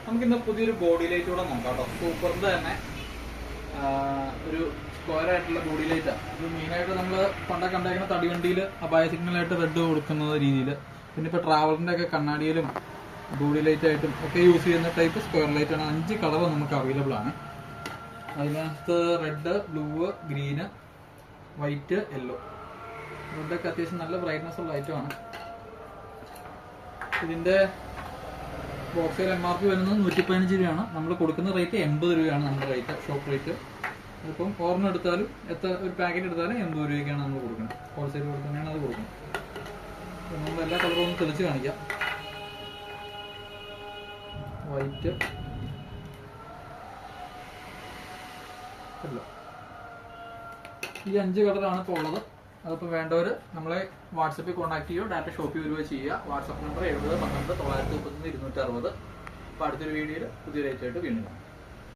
നമുക്കിന്ന് പുതിയൊരു body light കൂടെ നോക്കാം കേട്ടോ. സൂപ്പറിന്റെ തന്നെ ഒരു സ്ക്വയർ ആയിട്ടുള്ള ബോഡി ലൈറ്റാണ്. ഇത് മെയിനായിട്ട് നമ്മൾ പണ്ടൊക്കെ കണ്ടേക്കുന്ന തടിവണ്ടിയിൽ അപായ സിഗ്നലായിട്ട് റെഡ് കൊടുക്കുന്ന രീതിയിൽ, പിന്നെ ഇപ്പോൾ ട്രാവലറിൻ്റെ ഒക്കെ കണ്ണാടിയിലും ബോഡി ലൈറ്റ് ആയിട്ടും ഒക്കെ യൂസ് ചെയ്യുന്ന ടൈപ്പ് സ്ക്വയർ ലൈറ്റ് ആണ്. 5 കളർ നമുക്ക് അവൈലബിൾ ആണ്. അതിനകത്ത് red, blue, green, white, yellow. റെഡൊക്കെ അത്യാവശ്യം നല്ല ബ്രൈറ്റ്നസ് ഉള്ള ഐറ്റമാണ്. ഇതിൻ്റെ ബോക്സിൽ MRP വരുന്നത് 115 രൂപയാണ്. നമ്മൾ കൊടുക്കുന്ന റേറ്റ് 80 രൂപയാണ് നമ്മുടെ റേറ്റ്, ഷോപ്പ് റേറ്റ്. അതിപ്പം ഓർമ്മ എടുത്താലും ഒരു പാക്കറ്റ് എടുത്താലും 80 രൂപയ്ക്കാണ് നമ്മൾ കൊടുക്കുന്നത്. ഹോൾസെയിൽ കൊടുക്കുന്നതാണ് അത് കൊടുക്കുന്നത്. അപ്പം നമ്മൾ എല്ലാ കളറും ഒന്ന് തെളിച്ച് കാണിക്കാം. വൈറ്റ്, യെല്ലോ, ഈ 5 കളറാണ് ഇപ്പോൾ ഉള്ളത്. അതിപ്പോൾ വേണ്ടവർ നമ്മളെ വാട്സപ്പിൽ കോൺടാക്ട് ചെയ്യുക, ഡയറക്റ്റ് ഷോപ്പിൽ വരിക ചെയ്യുക. WhatsApp number 70 12 931 260. അപ്പോൾ അടുത്തൊരു വീഡിയോയിൽ പുതിയ റേറ്റ് ആയിട്ട് വീണ്ടും കാണാം.